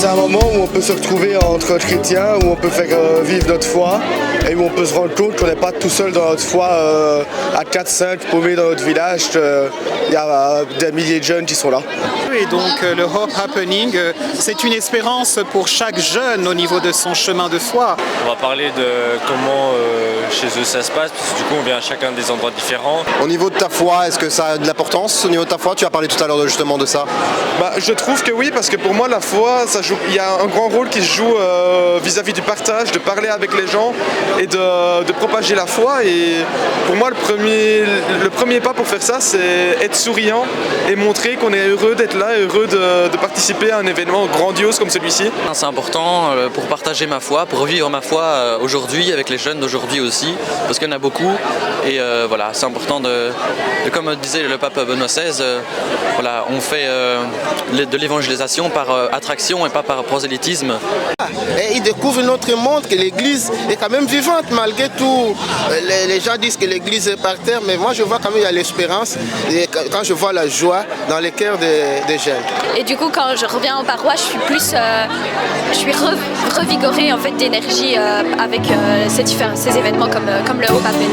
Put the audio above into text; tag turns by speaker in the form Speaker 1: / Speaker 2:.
Speaker 1: C'est un moment où on peut se retrouver entre chrétiens, où on peut faire vivre notre foi et où on peut se rendre compte qu'on n'est pas tout seul dans notre foi à 4-5 paumés dans notre village. Il y a des milliers de jeunes qui sont là.
Speaker 2: Et donc le Hope Happening, c'est une espérance pour chaque jeune au niveau de son chemin de foi.
Speaker 3: On va parler de comment chez eux ça se passe, parce que du coup on vient à chacun des endroits différents.
Speaker 4: Au niveau de ta foi, est-ce que ça a de l'importance au niveau de ta foi? Tu as parlé tout à l'heure justement de ça.
Speaker 5: Je trouve que oui, parce que pour moi la foi, il y a un grand rôle qui se joue vis-à-vis du partage, de parler avec les gens et de propager la foi. Et pour moi le premier pas pour faire ça, c'est être souriant et montrer qu'on est heureux d'être là et heureux de participer à un événement grandiose comme celui-ci.
Speaker 6: C'est important pour partager ma foi, pour vivre ma foi aujourd'hui avec les jeunes d'aujourd'hui aussi, parce qu'il y en a beaucoup. Et voilà, c'est important comme disait le pape Benoît XVI, voilà, on fait de l'évangélisation par attraction et pas par prosélytisme.
Speaker 7: Et ils découvrent notre monde, que l'église est quand même vivante malgré tout. Les gens disent que l'église est par terre, mais moi je vois quand même il y a l'espérance et quand je vois la joie dans les cœurs des jeunes.
Speaker 8: Et du coup quand je reviens en paroisse, je suis revigorée en fait d'énergie avec ces événements comme le Hope Happening.